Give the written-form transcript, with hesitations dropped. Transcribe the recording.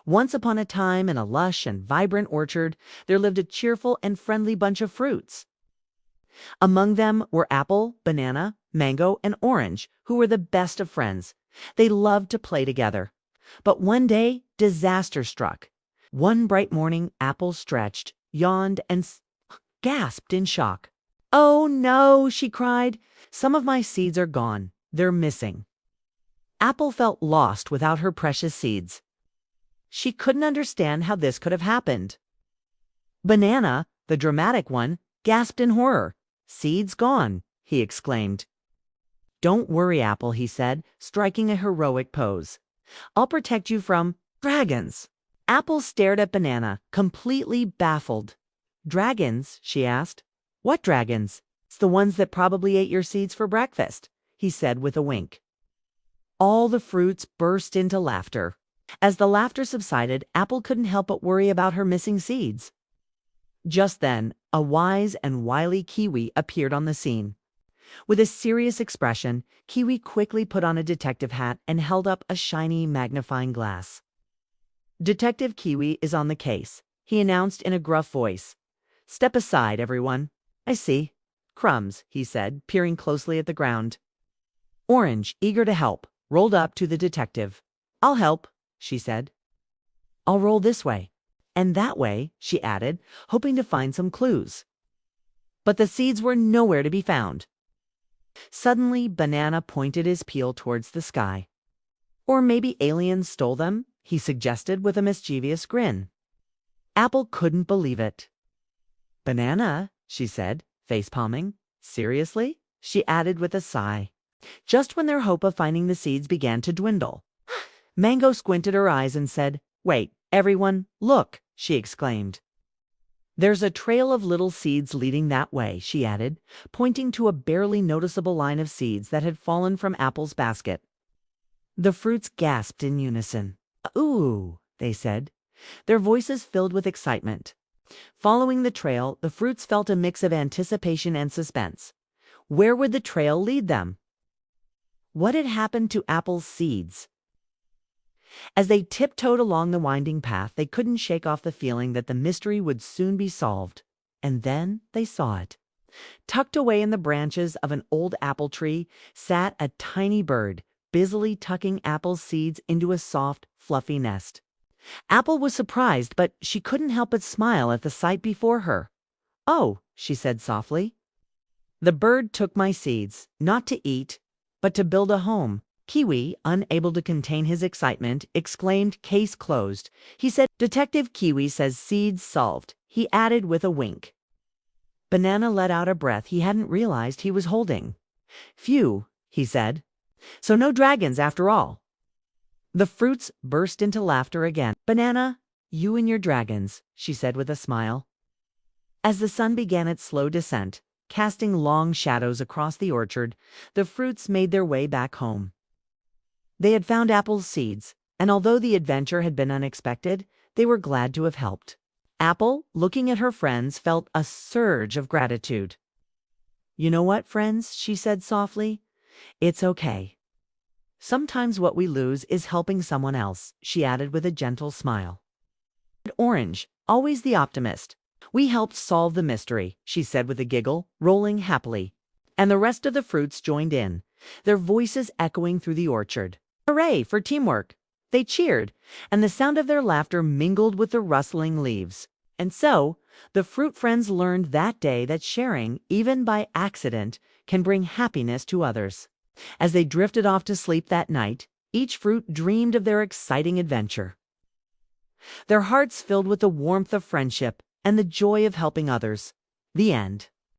Once upon a time, in a lush and vibrant orchard, there lived a cheerful and friendly bunch of fruits. Among them were apple, banana, mango, and orange, who were the best of friends. They loved to play together. But one day, disaster struck. One bright morning, Apple stretched, yawned, and gasped in shock. "Oh no," she cried. "Some of my seeds are gone. They're missing." Apple felt lost without her precious seeds. She couldn't understand how this could have happened. Banana, the dramatic one, gasped in horror. "Seeds gone," he exclaimed. "Don't worry, Apple," he said, striking a heroic pose. "I'll protect you from dragons." Apple stared at Banana, completely baffled. "Dragons?" she asked. "What dragons?" "It's the ones that probably ate your seeds for breakfast," he said with a wink. All the fruits burst into laughter. As the laughter subsided, Apple couldn't help but worry about her missing seeds. Just then, a wise and wily Kiwi appeared on the scene. With a serious expression, Kiwi quickly put on a detective hat and held up a shiny magnifying glass. "Detective Kiwi is on the case," he announced in a gruff voice. "Step aside, everyone." "I see. Crumbs," he said, peering closely at the ground. Orange, eager to help, rolled up to the detective. "I'll help," she said. "I'll roll this way. And that way," she added, hoping to find some clues. But the seeds were nowhere to be found. Suddenly, Banana pointed his peel towards the sky. "Or maybe aliens stole them," he suggested with a mischievous grin. Apple couldn't believe it. "Banana," she said, face-palming. "Seriously?" she added with a sigh. Just when their hope of finding the seeds began to dwindle. Mango squinted her eyes and said, "Wait, everyone, look," she exclaimed. "There's a trail of little seeds leading that way," she added, pointing to a barely noticeable line of seeds that had fallen from Apple's basket. The fruits gasped in unison. "Ooh," they said, their voices filled with excitement. Following the trail, the fruits felt a mix of anticipation and suspense. Where would the trail lead them? What had happened to Apple's seeds? As they tiptoed along the winding path, they couldn't shake off the feeling that the mystery would soon be solved. And then they saw it. Tucked away in the branches of an old apple tree sat a tiny bird, busily tucking Apple's seeds into a soft, fluffy nest. Apple was surprised, but she couldn't help but smile at the sight before her. "Oh," she said softly. "The bird took my seeds, not to eat, but to build a home." Kiwi, unable to contain his excitement, exclaimed, "Case closed." He said, "Detective Kiwi says seeds solved," he added with a wink. Banana let out a breath he hadn't realized he was holding. "Phew," he said. "So no dragons after all." The fruits burst into laughter again. "Banana, you and your dragons," she said with a smile. As the sun began its slow descent, casting long shadows across the orchard, the fruits made their way back home. They had found Apple's seeds, and although the adventure had been unexpected, they were glad to have helped. Apple, looking at her friends, felt a surge of gratitude. "You know what, friends?" she said softly. "It's okay. Sometimes what we lose is helping someone else," she added with a gentle smile. Orange, always the optimist. "We helped solve the mystery," she said with a giggle, rolling happily. And the rest of the fruits joined in, their voices echoing through the orchard. Hooray for teamwork! They cheered, and the sound of their laughter mingled with the rustling leaves. And so, the fruit friends learned that day that sharing, even by accident, can bring happiness to others. As they drifted off to sleep that night, each fruit dreamed of their exciting adventure. Their hearts filled with the warmth of friendship and the joy of helping others. The end.